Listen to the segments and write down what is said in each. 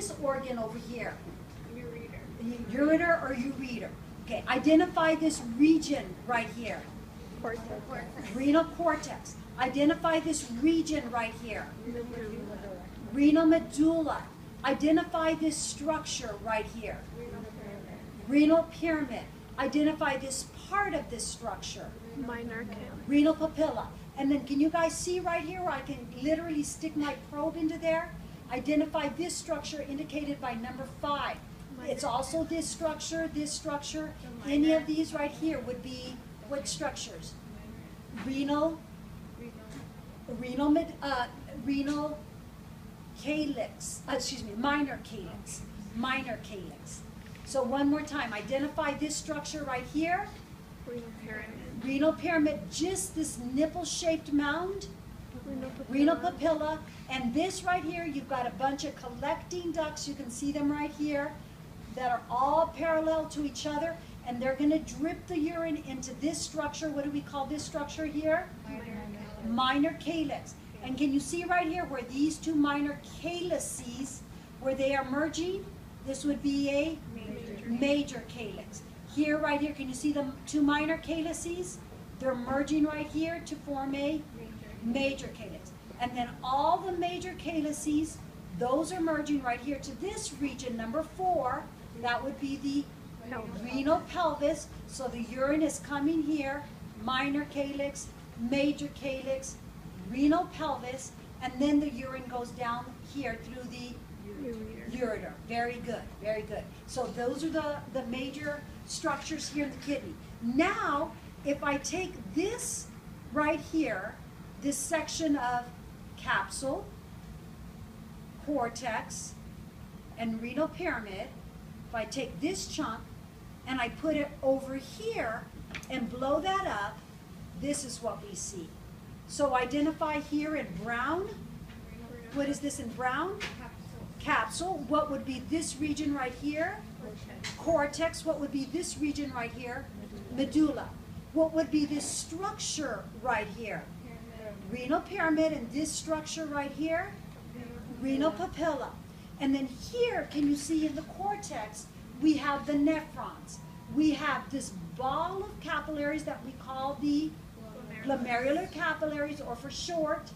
this organ over here? Ureter. Ureter or ureter. Okay, identify this region right here. Cortex. Renal cortex. Identify this region right here. Medulla. Renal medulla. Identify this structure right here. Renal pyramid. Identify this part of this structure. Minor calyx. Renal papilla. And then can you guys see right here where I can literally stick my probe into there? Identify this structure indicated by number 5. It's also this structure, this structure. Any of these right here would be what structures? Renal calyx, minor calyx, minor calyx. So one more time, identify this structure right here. Renal pyramid. Renal pyramid, just this nipple-shaped mound. Renal papilla, and this right here, you've got a bunch of collecting ducts, you can see them right here, that are all parallel to each other, and they're going to drip the urine into this structure. What do we call this structure here? Minor calyx. And can you see right here where these two minor calyces, where they are merging? This would be a major calyx. Here, right here, can you see the two minor calyces? They're merging right here to form a major calyx. And then all the major calyces, those are merging right here to this region, number 4. That would be the renal pelvis. So the urine is coming here, minor calyx, major calyx, renal pelvis, and then the urine goes down here through the ureter. Very good, very good. So those are the major structures here in the kidney. Now, if I take this right here, this section of capsule, cortex, and renal pyramid, if I take this chunk and I put it over here and blow that up, this is what we see. So identify here in brown. What is this in brown? Capsule. What would be this region right here? Cortex. What would be this region right here? Medulla. What would be this structure right here? Renal pyramid, and this structure right here? Renal papilla. And then here, can you see in the cortex, we have the nephrons. We have this ball of capillaries that we call the glomerular capillaries, or for short,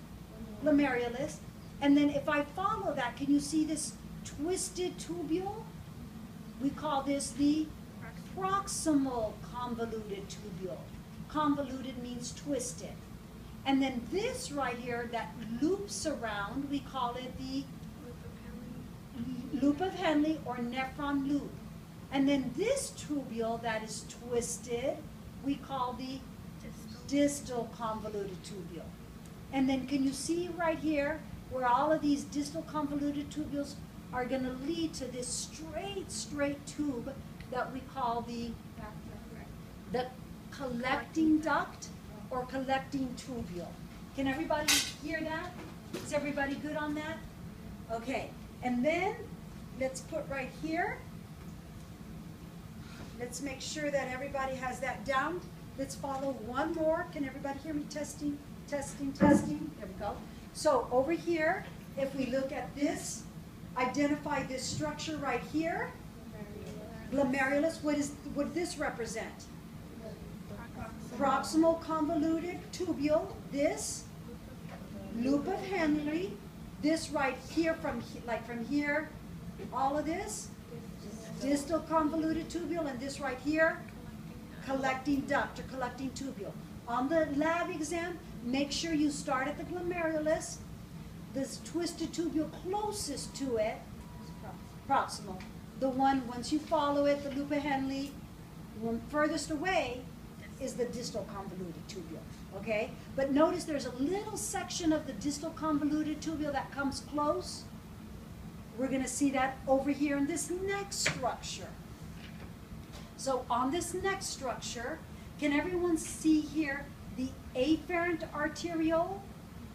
glomerulus. And then if I follow that, can you see this twisted tubule? We call this the proximal convoluted tubule. Convoluted means twisted. And then this right here that loops around, we call it the loop of Henle or nephron loop. And then this tubule that is twisted, we call the distal convoluted tubule. And then can you see right here where all of these distal convoluted tubules are going to lead to this straight tube that we call the collecting duct or collecting tubule. Can everybody hear that? Is everybody good on that? Okay, and then let's put right here. Let's make sure that everybody has that down. Let's follow one more. Can everybody hear me? Testing, testing, testing. There we go. So over here, if we look at this, identify this structure right here. Glomerulus, what would this represent? Proximal convoluted tubule, this loop of Henle, this right here from here, all of this, distal convoluted tubule, and this right here, collecting duct or collecting tubule. On the lab exam, make sure you start at the glomerulus, this twisted tubule closest to it, proximal. The one, once you follow it, the loop of Henle, the one furthest away is the distal convoluted tubule, okay? But notice there's a little section of the distal convoluted tubule that comes close. We're going to see that over here in this next structure. So on this next structure, can everyone see here the afferent arteriole?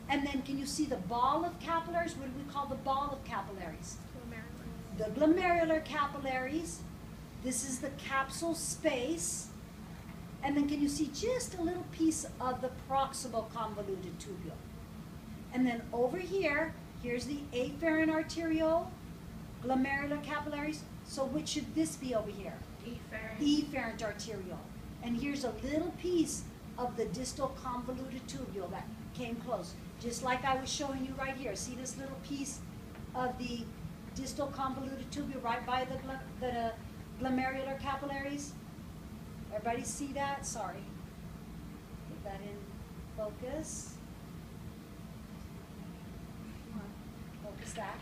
And then can you see the ball of capillaries? What do we call the ball of capillaries? The glomerular capillaries. This is the capsule space. And then can you see just a little piece of the proximal convoluted tubule? And then over here, here's the afferent arteriole, glomerular capillaries. So which should this be over here? Efferent. Efferent arteriole. And here's a little piece of the distal convoluted tubule that came close. Just like I was showing you right here. See this little piece of the distal convoluted tubule right by the glomerular capillaries? Everybody see that? Sorry. Get that in focus. Focus that.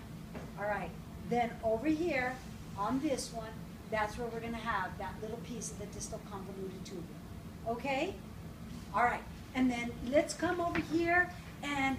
All right. Then over here on this one, that's where we're going to have that little piece of the distal convoluted tubule. Okay? All right. And then let's come over here and